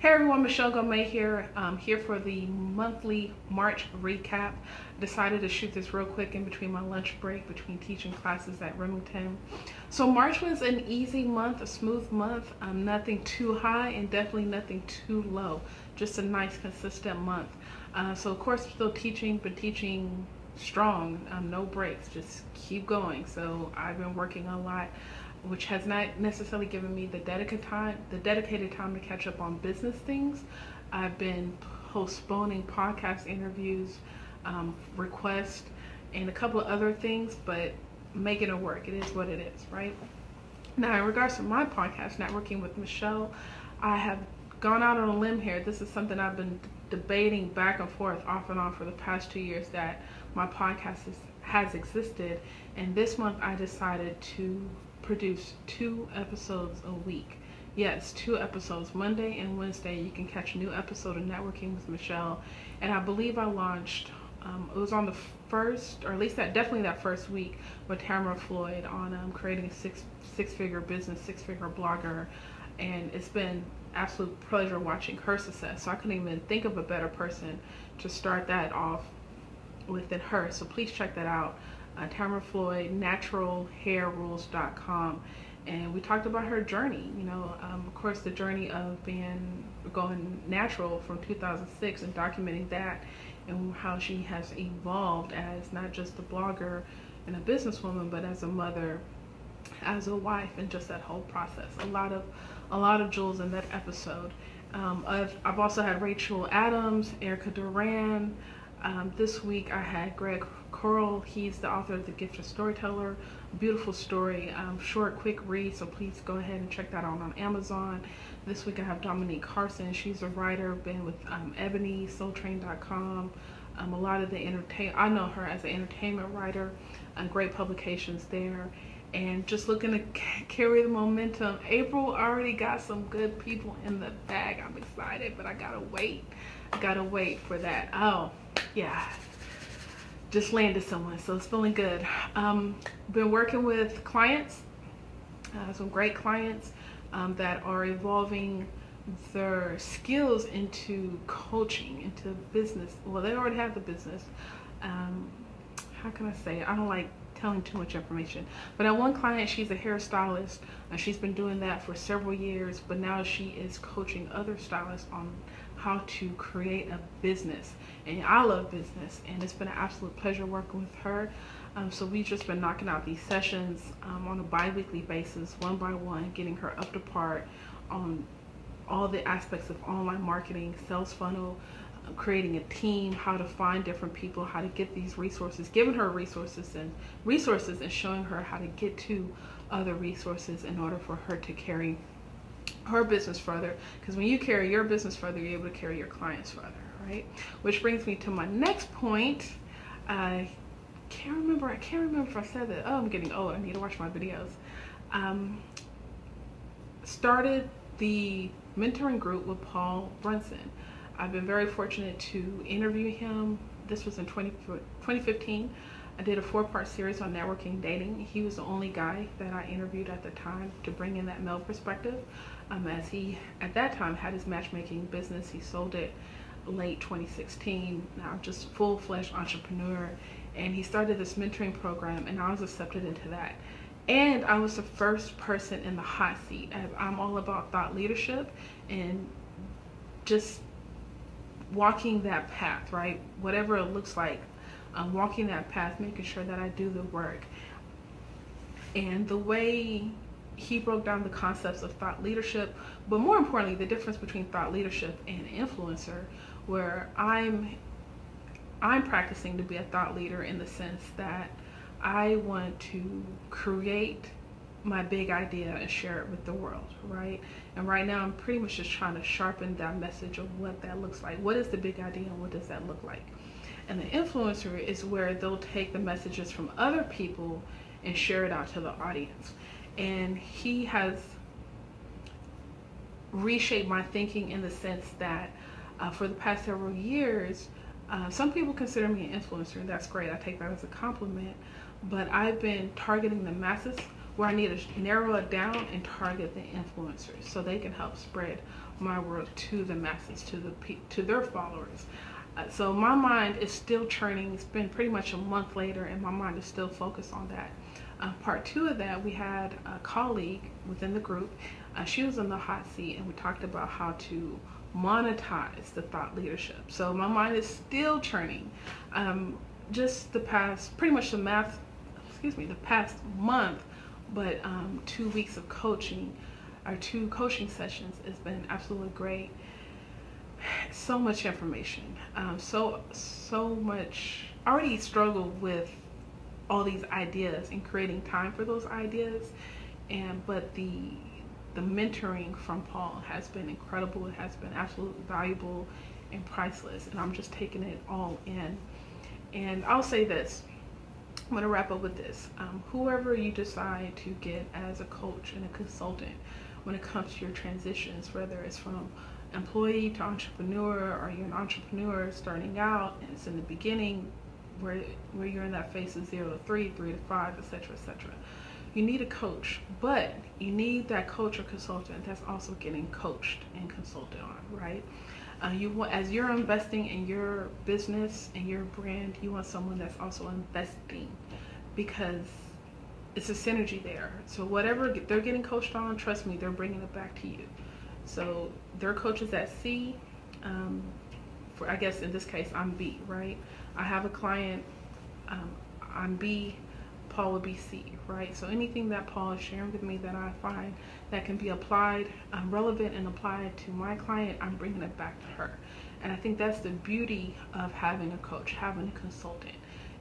Hey everyone, Michelle Gomez here. Here for the monthly March recap. Decided to shoot this real quick in between my lunch break between teaching classes at Remington. So March was an easy month, a smooth month. Nothing too high and definitely nothing too low. Just a nice consistent month. So of course still teaching, but teaching strong, no breaks, just keep going. So I've been working a lot, which has not necessarily given me the dedicated time to catch up on business things. I've been postponing podcast interviews, requests, and a couple of other things, but making it work. It is what it is, right? Now, in regards to my podcast, Networking with Michelle, I have gone out on a limb here. This is something I've been debating back and forth off and on for the past 2 years that my podcast has existed. And this month I decided to produce 2 episodes a week. Yes, 2 episodes, Monday and Wednesday. You can catch a new episode of Networking with Michelle. And I believe I launched, it was on the first, or at least definitely that first week with Tamara Floyd on creating a six-figure business, six-figure blogger. And it's been absolute pleasure watching her success. So I couldn't even think of a better person to start that off with than her. So please check that out. Tamara Floyd, naturalhairrules.com. And we talked about her journey, of course, the journey of going natural from 2006 and documenting that and how she has evolved as not just a blogger and a businesswoman, but as a mother, as a wife, and just that whole process. A lot of jewels in that episode. I've also had Rachel Adams, Erica Duran. This week I had Greg Coral. He's the author of The Gift of Storyteller. Beautiful story, short, quick read, so please go ahead and check that out on Amazon. This week I have Dominique Carson. She's a writer, been with Ebony, SoulTrain.com. A lot of the I know her as an entertainment writer, great publications there. And just looking to carry the momentum. April already got some good people in the bag. I'm excited, but I gotta wait. For that. Oh, yeah. Just landed someone, so it's feeling good. Been working with clients, some great clients that are evolving their skills into coaching, into business. Well, they already have the business. How can I say it? I don't like telling too much information, but I have one client, she's a hairstylist, and she's been doing that for several years, but now she is coaching other stylists on how to create a business. And I love business, and it's been an absolute pleasure working with her. So we've just been knocking out these sessions on a bi-weekly basis, one by one, getting her up to par on all the aspects of online marketing, sales funnel, creating a team, how to find different people, how to get these resources, giving her resources and showing her how to get to other resources in order for her to carry her business further. Because when you carry your business further, you're able to carry your clients further, right? Which brings me to my next point. I can't remember if I said that. Oh, I'm getting old. I need to watch my videos. Started the mentoring group with Paul Brunson. I've been very fortunate to interview him. This was in 2015. I did a 4-part series on networking dating. He was the only guy that I interviewed at the time to bring in that male perspective, as he at that time had his matchmaking business. He sold it late 2016, now just full-fledged entrepreneur, and he started this mentoring program, and I was accepted into that. And I was the first person in the hot seat, as I'm all about thought leadership and just walking that path, right? Whatever it looks like, walking that path, making sure that I do the work. And the way he broke down the concepts of thought leadership, but more importantly, the difference between thought leadership and influencer, where I'm practicing to be a thought leader in the sense that I want to create my big idea and share it with the world, right? And right now I'm pretty much just trying to sharpen that message of what that looks like. What is the big idea and what does that look like? And the influencer is where they'll take the messages from other people and share it out to the audience. And he has reshaped my thinking in the sense that for the past several years, some people consider me an influencer, and that's great. I take that as a compliment. But I've been targeting the masses where I need to narrow it down and target the influencers so they can help spread my work to the masses, to their followers. So my mind is still churning. It's been pretty much a month later, and my mind is still focused on that. Part two of that, we had a colleague within the group. She was in the hot seat, and we talked about how to monetize the thought leadership. So my mind is still churning. Just the past, pretty much the past month, but 2 weeks of coaching, or 2 coaching sessions, has been absolutely great. So much information, so much. I already struggled with all these ideas and creating time for those ideas, but the mentoring from Paul has been incredible. It has been absolutely valuable and priceless, and I'm just taking it all in. And I'll say this, I'm going to wrap up with this. Whoever you decide to get as a coach and a consultant when it comes to your transitions, whether it's from employee to entrepreneur, or you're an entrepreneur starting out and it's in the beginning where you're in that phase of 0 to 3, 3 to 5, etc., etc. You need a coach, but you need that coach or consultant that's also getting coached and consulted on, right? As you're investing in your business and your brand, you want someone that's also investing, because it's a synergy there. So whatever they're getting coached on, trust me, they're bringing it back to you. So their coaches at C, for, I guess in this case, I'm B, right? I have a client, I'm B, Paul would be C, right? So anything that Paul is sharing with me that I find that can be applied, relevant and applied to my client, I'm bringing it back to her. And I think that's the beauty of having a coach, having a consultant.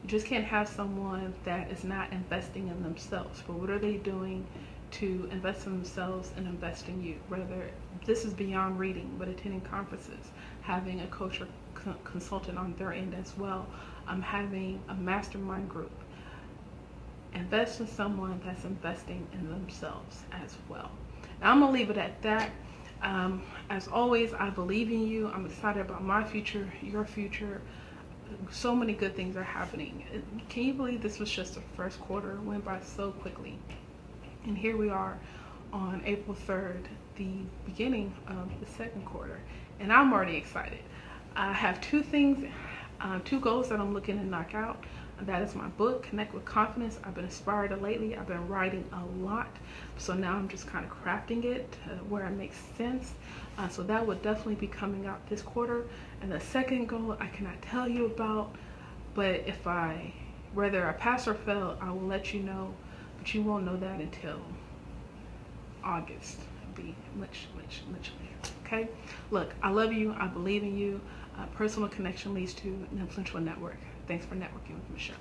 You just can't have someone that is not investing in themselves. But what are they doing to invest in themselves and invest in you? Whether this is beyond reading, but attending conferences, having a coach or consultant on their end as well, having a mastermind group. Invest in someone that's investing in themselves as well. Now I'm gonna leave it at that. As always, I believe in you. I'm excited about my future, your future. So many good things are happening. Can you believe this was just the first quarter? It went by so quickly. And here we are on April 3rd, the beginning of the second quarter. And I'm already excited. I have 2 things, 2 goals that I'm looking to knock out. That is my book, Connect with Confidence. I've been inspired lately. I've been writing a lot. So now I'm just kind of crafting it where it makes sense. So that would definitely be coming out this quarter. And the second goal I cannot tell you about, but whether I pass or fail, I will let you know. But you won't know that until August. It'll be much later. Okay? Look, I love you. I believe in you. Personal connection leads to an influential network. Thanks for networking with Michelle.